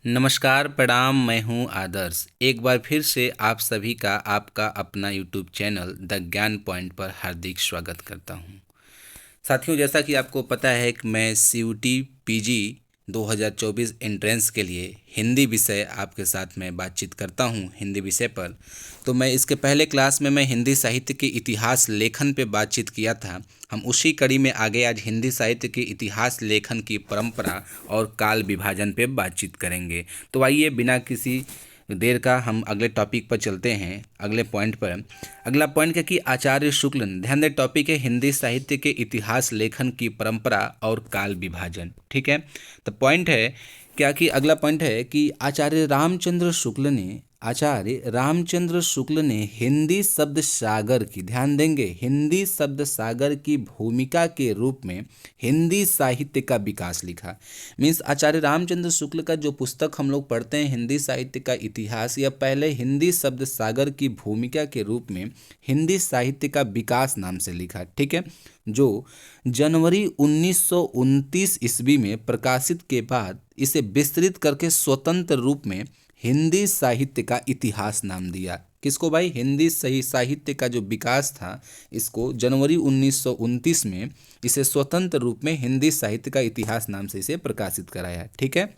नमस्कार, प्रणाम। मैं हूं आदर्श। एक बार फिर से आप सभी का आपका अपना यूट्यूब चैनल द ज्ञान पॉइंट पर हार्दिक स्वागत करता हूं। साथियों, जैसा कि आपको पता है कि मैं सीयूटी पीजी 2024 एंट्रेंस के लिए हिंदी विषय आपके साथ में बातचीत करता हूं हिंदी विषय पर। तो मैं इसके पहले क्लास में मैं हिंदी साहित्य के इतिहास लेखन पे बातचीत किया था। हम उसी कड़ी में आगे आज हिंदी साहित्य के इतिहास लेखन की परंपरा और काल विभाजन पे बातचीत करेंगे। तो आइए बिना किसी देर का हम अगले टॉपिक पर चलते हैं, अगले पॉइंट पर। अगला पॉइंट क्या कि आचार्य शुक्ल ने, ध्यान दें टॉपिक है हिंदी साहित्य के इतिहास लेखन की परंपरा और काल विभाजन। ठीक है, तो पॉइंट है क्या कि अगला पॉइंट है कि आचार्य रामचंद्र शुक्ल ने हिंदी शब्द सागर की, ध्यान देंगे, हिंदी शब्द सागर की भूमिका के रूप में हिंदी साहित्य का विकास लिखा। मीन्स आचार्य रामचंद्र शुक्ल का जो पुस्तक हम लोग पढ़ते हैं हिंदी साहित्य का इतिहास, या पहले हिंदी शब्द सागर की भूमिका के रूप में हिंदी साहित्य का विकास नाम से लिखा। ठीक है, जो जनवरी 1929 ईस्वी में प्रकाशित के बाद इसे विस्तृत करके स्वतंत्र रूप में हिंदी साहित्य का इतिहास नाम दिया। किसको भाई? हिंदी सही साहित्य का जो विकास था, इसको जनवरी 1929 में इसे स्वतंत्र रूप में हिंदी साहित्य का इतिहास नाम से इसे प्रकाशित कराया। ठीक है,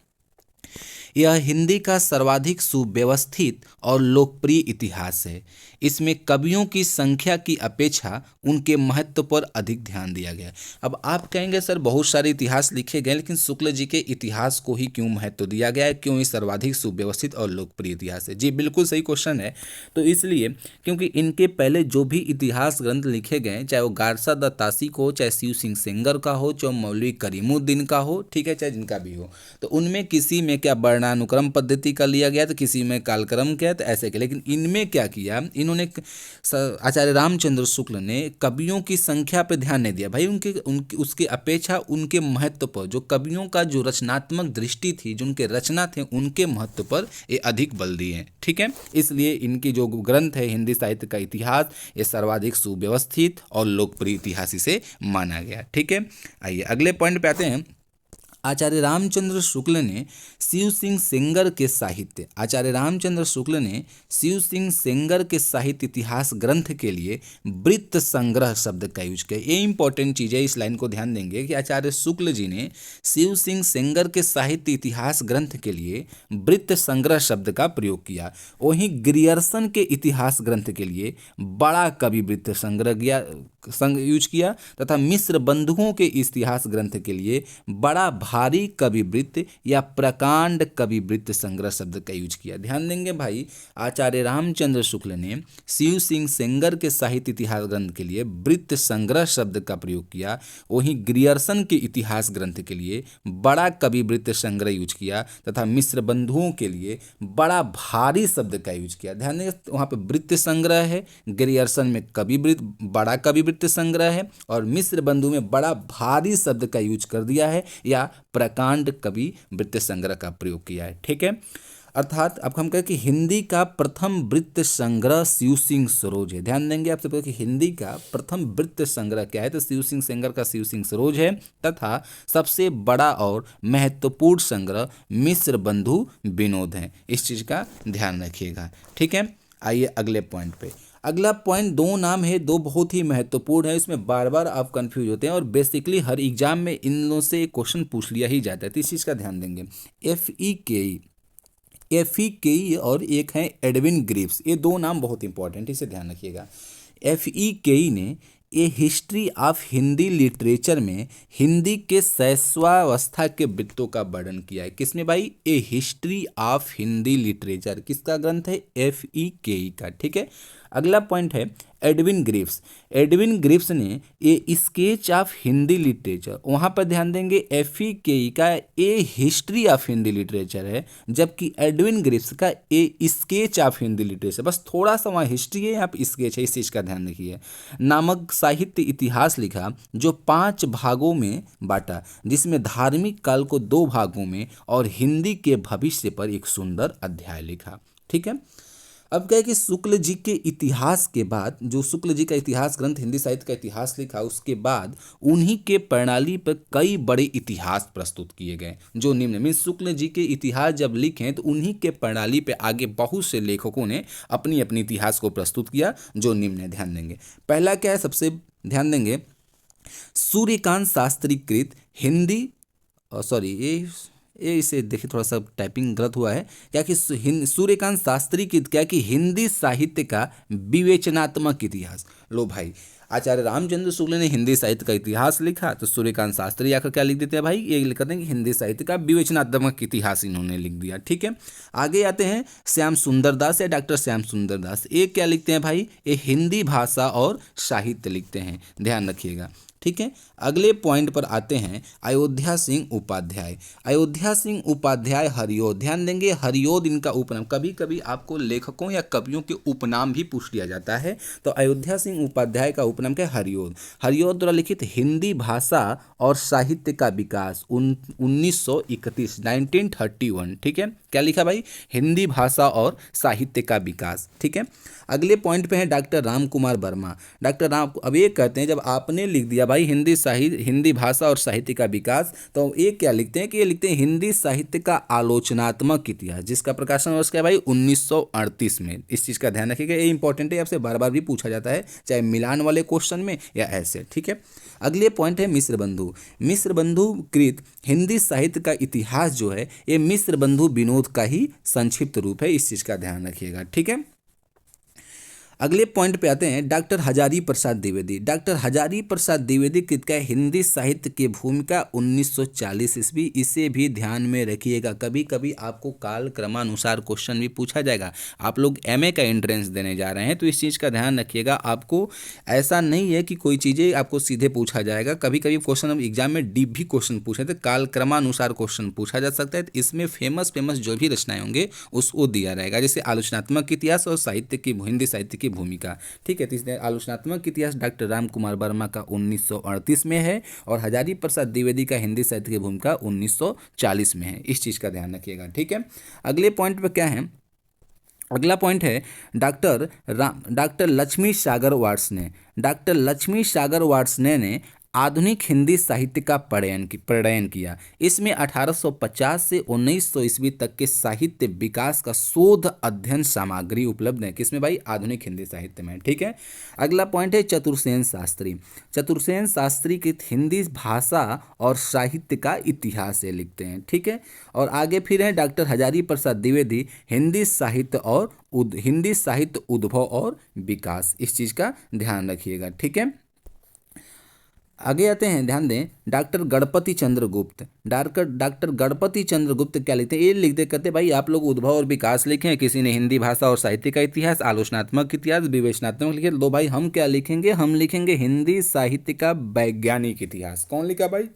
यह हिंदी का सर्वाधिक सुव्यवस्थित और लोकप्रिय इतिहास है। इसमें कवियों की संख्या की अपेक्षा उनके महत्व पर अधिक ध्यान दिया गया। अब आप कहेंगे सर बहुत सारे इतिहास लिखे गए, लेकिन शुक्ल जी के इतिहास को ही क्यों महत्व दिया गया है, क्यों ये सर्वाधिक सुव्यवस्थित और लोकप्रिय इतिहास है? जी बिल्कुल सही क्वेश्चन है। तो इसलिए क्योंकि इनके पहले जो भी इतिहास ग्रंथ लिखे गए, चाहे वो गारसा द तासिक हो, चाहे शिव सिंह सेंगर का हो, चाहे मौलवी करीमुद्दीन का हो, ठीक है, चाहे जिनका भी हो, तो उनमें किसी में क्या वर्णानुक्रम पद्धति का लिया गया, तो किसी में कालक्रम क्या, तो ऐसे के। लेकिन इनमें क्या किया इन्होंने, आचार्य रामचंद्र शुक्ल ने कवियों की संख्या पर ध्यान नहीं दिया भाई, उनके उसके अपेक्षा उनके महत्व पर, जो कवियों का जो रचनात्मक दृष्टि थी, जो उनके रचना थे, उनके महत्व पर ये अधिक बल दिए। ठीक है, इसलिए इनकी जो ग्रंथ है हिंदी साहित्य का इतिहास, ये सर्वाधिक सुव्यवस्थित और लोकप्रिय इतिहास इसे माना गया। ठीक है, आइए अगले पॉइंट पे आते हैं। आचार्य रामचंद्र शुक्ल ने शिव सिंह सेंगर के साहित्य, आचार्य रामचंद्र शुक्ल ने शिव सिंह सेंगर के साहित्य इतिहास ग्रंथ के लिए वृत्त संग्रह शब्द का यूज किया। ये इंपॉर्टेंट चीज़ है, इस लाइन को ध्यान देंगे कि आचार्य शुक्ल जी ने शिव सिंह सेंगर के साहित्य इतिहास ग्रंथ के लिए वृत्त संग्रह शब्द का प्रयोग किया। वहीं ग्रियर्सन के इतिहास ग्रंथ के लिए बड़ा कवि वृत्त संग यूज किया, तथा मिश्र बंधुओं के इतिहास ग्रंथ के लिए बड़ा भारी कवि वृत्त या प्रकांड कवि वृत्त संग्रह शब्द का यूज किया। ध्यान देंगे भाई, आचार्य रामचंद्र शुक्ल ने शिव सिंह सेंगर के साहित्य इतिहास ग्रंथ के लिए वृत्त संग्रह शब्द का प्रयोग किया। वहीं ग्रियर्सन के इतिहास ग्रंथ के लिए बड़ा कवि वृत्त संग्रह यूज किया, तथा मिश्र बंधुओं के लिए बड़ा भारी शब्द का यूज किया। ध्यान देंगे, वहाँ पे वृत्त संग्रह है, ग्रियर्सन में कवि वृत्त, बड़ा कवि वृत्त संग्रह है, और मिश्र बंधु में बड़ा भारी शब्द का यूज कर दिया है, या प्रकांड कवि वृत्त संग्रह का प्रयोग किया है। ठीक है, अर्थात अब हम कहें कि हिंदी का प्रथम वृत्त संग्रह शिव सिंह सरोज है। ध्यान देंगे, आपसे पूछा कि हिंदी का प्रथम वृत्त संग्रह क्या है, तो शिव सिंह सेंगर का शिव सिंह सरोज है, तथा सबसे बड़ा और महत्वपूर्ण संग्रह मिश्र बंधु विनोद है। इस चीज का ध्यान रखिएगा। ठीक है, आइए अगले पॉइंट पे। अगला पॉइंट, दो नाम है, दो बहुत ही महत्वपूर्ण है, इसमें बार बार आप कंफ्यूज होते हैं, और बेसिकली हर एग्जाम में इन लोगों से क्वेश्चन पूछ लिया ही जाता है, तो इस चीज़ का ध्यान देंगे। एफ ई के ई और एक है एडविन ग्रीव्स, ये दो नाम बहुत इंपॉर्टेंट, इसे ध्यान रखिएगा। एफ ई के ई ने ए हिस्ट्री ऑफ हिंदी लिटरेचर में हिंदी के शैशवावस्था के वृत्तों का वर्णन किया है। किसने भाई? ए हिस्ट्री ऑफ हिंदी लिटरेचर, किसका ग्रंथ है? एफ ई के ई का। ठीक है, अगला पॉइंट है एडविन ग्रीव्स। एडविन ग्रीव्स ने ए स्केच ऑफ हिंदी लिटरेचर, वहाँ पर ध्यान देंगे एफ ई के ई का ए हिस्ट्री ऑफ हिंदी लिटरेचर है, जबकि एडविन ग्रीव्स का ए स्केच ऑफ हिंदी लिटरेचर, बस थोड़ा सा वहाँ हिस्ट्री है, यहाँ पर स्केच है, इस चीज़ का ध्यान रखिए। नामक साहित्य इतिहास लिखा, जो 5 भागों में बांटा, जिसमें धार्मिक काल को 2 भागों में और हिंदी के भविष्य पर एक सुंदर अध्याय लिखा। ठीक है, अब क्या है कि शुक्ल जी के इतिहास के बाद, जो शुक्ल जी का इतिहास ग्रंथ हिंदी साहित्य का इतिहास लिखा, उसके बाद उन्हीं के प्रणाली पर कई बड़े इतिहास प्रस्तुत किए गए जो निम्न में। शुक्ल जी के इतिहास जब लिखे तो उन्हीं के प्रणाली पे आगे बहुत से लेखकों ने अपनी अपनी इतिहास को प्रस्तुत किया जो निम्न है, ध्यान देंगे। पहला क्या है, सबसे ध्यान देंगे, सूर्यकांत शास्त्री कृत हिंदी, सॉरी ये इसे देखिए थोड़ा सा टाइपिंग गलत हुआ है, क्या कि सूर्यकांत शास्त्री की क्या कि हिंदी साहित्य का विवेचनात्मक इतिहास। लो भाई, आचार्य रामचंद्र शुक्ल ने हिंदी साहित्य का इतिहास लिखा तो सूर्यकांत शास्त्री आकर क्या लिख देते हैं भाई, ये लिख देते हैं कि हिंदी साहित्य का विवेचनात्मक इतिहास इन्होंने लिख दिया। ठीक है, आगे आते हैं श्याम सुंदर दास या डॉक्टर श्याम सुंदर दास, ये क्या लिखते हैं भाई, ये हिंदी भाषा और साहित्य लिखते हैं, ध्यान रखिएगा। ठीक है, अगले पॉइंट पर आते हैं अयोध्या सिंह उपाध्याय। अयोध्या सिंह उपाध्याय हरिओद, ध्यान देंगे, हरिओद इनका उपनाम, कभी कभी आपको लेखकों या कवियों के उपनाम भी पूछ लिया जाता है, तो अयोध्या सिंह उपाध्याय का उपनाम क्या है, हरिओद। हरिओद द्वारा लिखित हिंदी भाषा और साहित्य का विकास 1931 1931। ठीक है, क्या लिखा भाई, हिंदी भाषा और साहित्य का विकास। ठीक है, अगले पॉइंट पे है डॉक्टर राम कुमार वर्मा। डॉक्टर राम, अब ये कहते हैं जब आपने लिख दिया भाई हिंदी भाषा और साहित्य का विकास, तो ये क्या लिखते हैं कि ये लिखते हैं हिंदी साहित्य का आलोचनात्मक इतिहास, जिसका प्रकाशन वर्ष क्या है भाई 1938 में। इस चीज़ का ध्यान रखिएगा, ये इंपॉर्टेंट है, आपसे बार बार भी पूछा जाता है, चाहे मिलान वाले क्वेश्चन में या ऐसे। ठीक है, अगले पॉइंट है मिश्र बंधु। मिश्र बंधु कृत हिंदी साहित्य का इतिहास जो है ये मिश्र बंधु विनोद का ही संक्षिप्त रूप है, इस चीज़ का ध्यान रखिएगा। ठीक है, अगले पॉइंट पे आते हैं डॉक्टर हजारी प्रसाद द्विवेदी। डॉक्टर हजारी प्रसाद द्विवेदी कृत का हिंदी साहित्य की भूमिका 1940 ईस्वी, इसे भी ध्यान में रखिएगा, कभी कभी आपको काल क्रमानुसार क्वेश्चन भी पूछा जाएगा। आप लोग एमए का एंट्रेंस देने जा रहे हैं तो इस चीज़ का ध्यान रखिएगा, आपको ऐसा नहीं है कि कोई चीज़ें आपको सीधे पूछा जाएगा, कभी कभी क्वेश्चन एग्जाम में डीप भी क्वेश्चन पूछे तो काल क्रमानुसार क्वेश्चन पूछा जा सकता है। तो इसमें फेमस जो भी रचनाएं होंगे उसको दिया रहेगा, जैसे आलोचनात्मक इतिहास और साहित्य की हिंदी साहित्य की भूमिका। ठीक है, तो इसलिए आलोचनात्मक इतिहास डॉक्टर राम कुमार वर्मा का 1938 में है और हजारी प्रसाद द्विवेदी का हिंदी साहित्य की भूमिका 1940 में है, इस चीज़ का ध्यान रखिएगा। ठीक है, अगले पॉइंट पर क्या है, अगला पॉइंट है डॉक्टर लक्ष्मी सागर वार्ष्णेय। डॉक्टर लक्ष्मी सागर वार्ष्णेय ने आधुनिक हिंदी साहित्य का प्रणयन किया। इसमें 1850 से 1900 ईस्वी तक के साहित्य विकास का शोध अध्ययन सामग्री उपलब्ध है, किसमें भाई, आधुनिक हिंदी साहित्य में। ठीक है, अगला पॉइंट है चतुर्सेन शास्त्री। चतुर्सेन शास्त्री की हिंदी भाषा और साहित्य का इतिहास से लिखते हैं। ठीक है, और आगे फिर है डॉक्टर हजारी प्रसाद द्विवेदी हिंदी साहित्य उद्भव और विकास, इस चीज़ का ध्यान रखिएगा। ठीक है, आगे आते हैं, ध्यान दें, डॉक्टर गणपति चंद्र गुप्त। डॉक्टर गणपति चंद्र गुप्त क्या लिखते हैं, ये लिखते कहते भाई आप लोग उद्भव और विकास लिखें, किसी ने हिंदी भाषा और साहित्य का इतिहास, आलोचनात्मक इतिहास, विवेचनात्मक लिखे। दो भाई हम क्या लिखेंगे, हम लिखेंगे हिंदी साहित्य का वैज्ञानिक इतिहास। कौन लिखा भाई,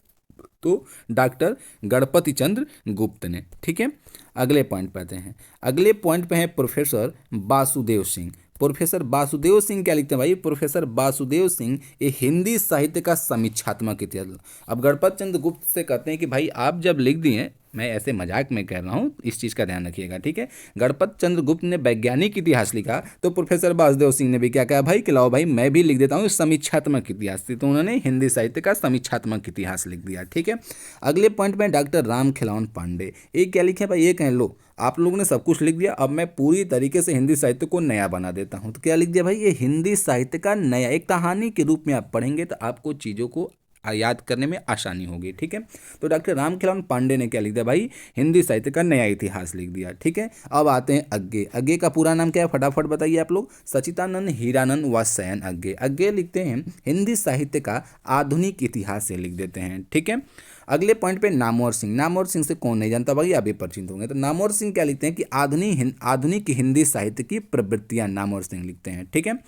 तो डॉक्टर गणपति चंद्र गुप्त ने। ठीक है, अगले पॉइंट पे आते हैं, अगले पॉइंट पे है प्रोफेसर वासुदेव सिंह। प्रोफेसर वासुदेव सिंह क्या लिखते हैं भाई, प्रोफेसर वासुदेव सिंह ये हिंदी साहित्य का समीक्षात्मक इतिहास। अब गणपत चंद्र गुप्त से कहते हैं कि भाई आप जब लिख दिए, मैं ऐसे मजाक में कह रहा हूँ, इस चीज़ का ध्यान रखिएगा। ठीक है, गणपत चंद्र गुप्त ने वैज्ञानिक इतिहास लिखा तो प्रोफेसर वासुदेव सिंह ने भी क्या कहा भाई कि लाओ भाई मैं भी लिख देता हूँ समीक्षात्मक इतिहास, तो उन्होंने हिंदी साहित्य का समीक्षात्मक इतिहास लिख दिया। ठीक है, अगले पॉइंट में डॉक्टर राम खिलावन पांडे, ये क्या लिखे भाई, ये कहें लो आप लोगों ने सब कुछ लिख दिया, अब मैं पूरी तरीके से हिंदी साहित्य को नया बना देता हूँ। तो क्या लिख दिया भाई, ये हिंदी साहित्य का नया, एक कहानी के रूप में आप पढ़ेंगे तो आपको चीज़ों को याद करने में आसानी होगी। ठीक है, तो डॉक्टर राम खिलावन पांडे ने क्या लिख दिया भाई, हिंदी साहित्य का नया इतिहास लिख दिया। ठीक है, अब आते हैं अज्ञे। अज्ञे का पूरा नाम क्या है, फटाफट बताइए आप लोग, सचिदानंद हीरानंद वात्स्यायन अज्ञे। अज्ञे लिखते हैं हिंदी साहित्य का आधुनिक इतिहास से लिख देते हैं। ठीक है, अगले पॉइंट पे नामवर सिंह। नामवर सिंह से कौन नहीं जानता भाई, अभी परिचित होंगे। तो नामवर सिंह क्या लिखते हैं कि आधुनिक हिंदी साहित्य की प्रवृत्तियां, नामवर सिंह लिखते हैं। ठीक है,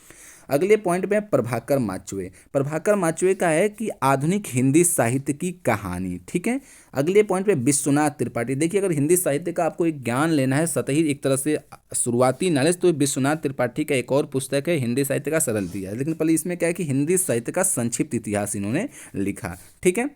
अगले पॉइंट पे प्रभाकर माचुए। प्रभाकर माचुए का है कि आधुनिक हिंदी साहित्य की कहानी। ठीक है, अगले पॉइंट पे विश्वनाथ त्रिपाठी। देखिए अगर हिंदी साहित्य का आपको एक ज्ञान लेना है, सतही एक तरह से शुरुआती नॉलेज, तो विश्वनाथ त्रिपाठी का एक और पुस्तक है हिंदी साहित्य का सरल इतिहास, लेकिन पहले इसमें क्या है कि हिंदी साहित्य का संक्षिप्त इतिहास इन्होंने लिखा। ठीक है,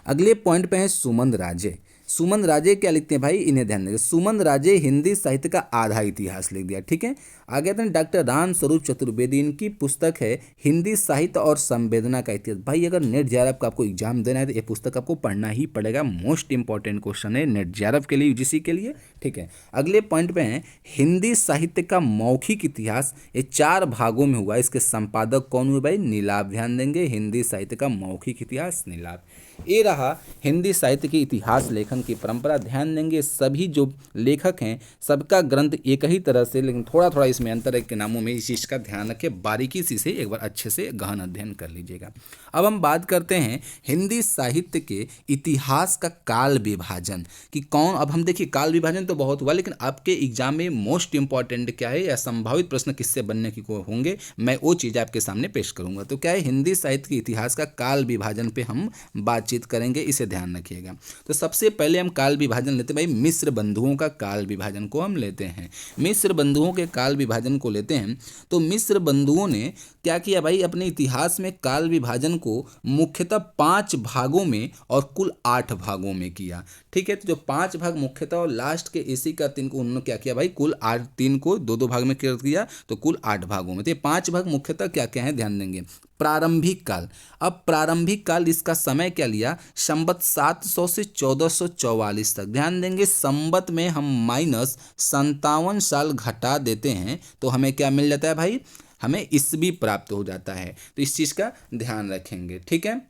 अगले पॉइंट पे है सुमंत राजे। सुमन राजे क्या लिखते हैं भाई, इन्हें ध्यान देंगे। सुमन राजे हिंदी साहित्य का आधा इतिहास लिख दिया, ठीक है। आगे आते हैं डॉक्टर राम स्वरूप चतुर्वेदी, इनकी पुस्तक है हिंदी साहित्य और संवेदना का इतिहास। भाई अगर नेट जेआरएफ का आपको एग्जाम देना है तो ये पुस्तक आपको पढ़ना ही पड़ेगा, मोस्ट इंपॉर्टेंट क्वेश्चन है नेट जेआरएफ के लिए, यूजीसी के लिए, ठीक है। अगले पॉइंट पे है हिंदी साहित्य का मौखिक इतिहास, ये 4 भागों में हुआ, इसके संपादक कौन हुए भाई, नीलाभ। ध्यान देंगे हिंदी साहित्य का मौखिक इतिहास नीलाभ। ये रहा हिंदी साहित्य के इतिहास लेखन की परंपरा। ध्यान देंगे सभी जो लेखक हैं सबका ग्रंथ एक ही तरह से, लेकिन थोड़ा थोड़ा इसमें अंतर है के नामों में, इस चीज़ का ध्यान रखें, बारीकी से एक बार अच्छे से गहन अध्ययन कर लीजिएगा। अब हम बात करते हैं हिंदी साहित्य के इतिहास का काल विभाजन कि कौन। अब हम देखिए काल विभाजन तो बहुत हुआ, लेकिन आपके एग्जाम में मोस्ट इंपॉर्टेंट क्या है या संभावित प्रश्न किससे बनने की होंगे, मैं वो चीज़ आपके सामने पेश करूंगा। तो क्या है, हिंदी साहित्य के इतिहास का काल विभाजन पे हम बातचीत करेंगे, इसे ध्यान रखिएगा। तो सबसे पहले हम काल विभाजन लेते हैं भाई, मिस्र बंधुओं का काल विभाजन को हम लेते हैं। मिस्र बंधुओं के काल विभाजन को लेते हैं तो मिस्र बंधुओं ने क्या किया भाई, अपने इतिहास में काल विभाजन को मुख्यतः 5 भागों में और कुल 8 भागों में किया, ठीक है। तो जो 5 भाग मुख्यतः और लास्ट के इसी का 3 को उन्होंने क्या किया भाई, कुल 8, 3 को 2-2 भाग में कर दिया, तो कुल 8 भागों में। तो ये 5 भाग मुख्यतः क्या क्या है ध्यान देंगे। प्रारंभिक काल, अब प्रारंभिक काल इसका समय क्या लिया, संवत 700 से 1444 तक। ध्यान देंगे संवत में हम -57 साल घटा देते हैं तो हमें क्या मिल जाता है भाई, हमें ईस्वी प्राप्त हो जाता है। तो इस चीज़ का ध्यान रखेंगे, ठीक है,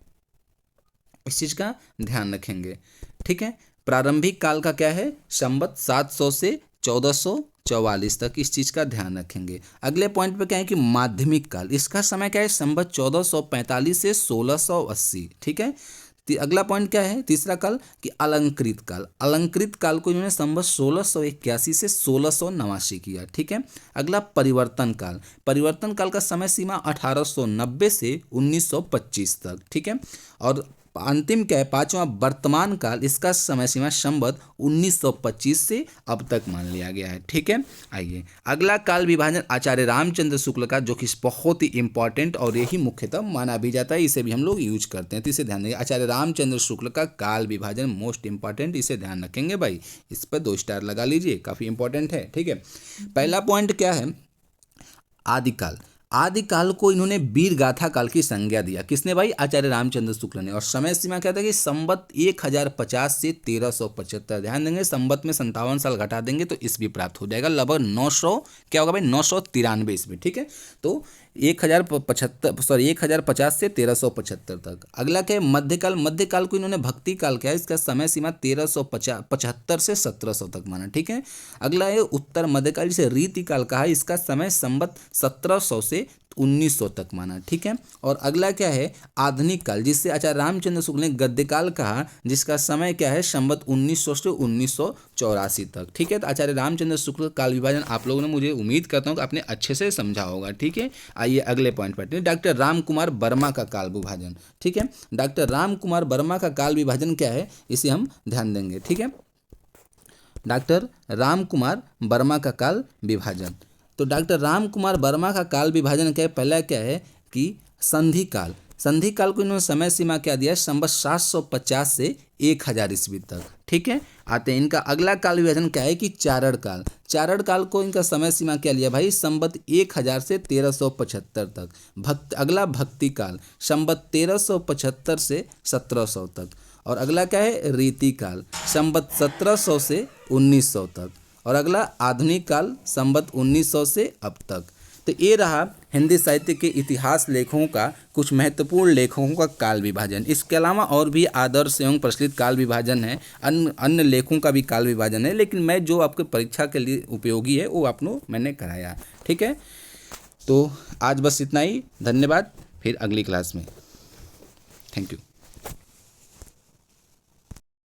इस चीज़ का ध्यान रखेंगे, ठीक है। प्रारंभिक काल का क्या है, संवत 700 से 1444 तक, इस चीज़ का ध्यान रखेंगे। अगले पॉइंट पे क्या है कि माध्यमिक काल, इसका समय क्या है, संवत 1445 से 1680, ठीक है। अगला पॉइंट क्या है, तीसरा काल कि अलंकृत काल, अलंकृत काल को इन्होंने संवत 1681 से 1689 किया, ठीक है। अगला परिवर्तन काल, परिवर्तन काल का समय सीमा 1890 से 1925 तक, ठीक है। और अंतिम क्या है, 5वां वर्तमान काल, इसका समय सीमा संवत 1925 से अब तक मान लिया गया है, ठीक है। आइए अगला काल विभाजन आचार्य रामचंद्र शुक्ल का, जो कि बहुत ही इंपॉर्टेंट और यही मुख्यतः माना भी जाता है, इसे भी हम लोग यूज करते हैं, तो इसे ध्यान देंगे। आचार्य रामचंद्र शुक्ल का काल विभाजन मोस्ट इंपॉर्टेंट, इसे ध्यान रखेंगे भाई, इस पर 2 स्टार लगा लीजिए, काफ़ी इंपॉर्टेंट है, ठीक है। पहला पॉइंट क्या है, आदिकाल। आदिकाल को इन्होंने वीर गाथा काल की संज्ञा दिया, किसने भाई, आचार्य रामचंद्र शुक्ल ने। और समय सीमा क्या था कि संवत 1050 से 1375। ध्यान देंगे संवत में 57 साल घटा देंगे तो ईस्वी प्राप्त हो जाएगा, लगभग 900 क्या होगा भाई, 993 ईस्वी, ठीक है। तो 1050 से 1375 तक। अगला क्या है, मध्यकाल। मध्यकाल को इन्होंने भक्ति काल क्या है, इसका समय सीमा 1375 से 1700 तक माना, ठीक है। अगला है उत्तर मध्यकाल, जिसे रीतिकाल कहा है, इसका समय संवत 1700 से 1900 तक माना, ठीक है। और अगला क्या है, आधुनिक काल, जिससे आचार्य रामचंद्र शुक्ल ने गद्यकाल कहा, जिसका समय क्या है, संवत 1900 से 1984 तक, ठीक है। तो आचार्य रामचंद्र शुक्ल काल विभाजन आप लोगों ने, मुझे उम्मीद करता हूँ कि आपने अच्छे से समझा होगा, ठीक है। आइए अगले पॉइंट पर, डॉक्टर राम कुमार वर्मा का काल विभाजन, ठीक है। डॉक्टर राम कुमार वर्मा का काल विभाजन क्या है, इसे हम ध्यान देंगे, ठीक है। डॉक्टर राम कुमार वर्मा का काल विभाजन, तो डॉक्टर राम कुमार वर्मा का काल विभाजन क्या है, पहला क्या है कि संधि काल। संधि काल को इन्होंने समय सीमा क्या दिया है, संवत 750 से 1000 ईस्वी तक, ठीक है। आते हैं इनका अगला काल विभाजन क्या है कि चारण काल। चारण काल को इनका समय सीमा क्या लिया भाई, संवत 1000 से 1375 तक। अगला भक्ति काल, संवत 1375 से 1700 तक। और अगला क्या है, रीति काल, संवत 1700 से 1900 तक। और अगला आधुनिक काल, संवत 1900 से अब तक। तो ये रहा हिंदी साहित्य के इतिहास लेखों का, कुछ महत्वपूर्ण लेखों का काल विभाजन। इसके अलावा और भी आदर्श एवं प्रचलित काल विभाजन है, अन्य लेखों का भी काल विभाजन है, लेकिन मैं जो आपके परीक्षा के लिए उपयोगी है वो आपको मैंने कराया, ठीक है। तो आज बस इतना ही, धन्यवाद, फिर अगली क्लास में, थैंक यू।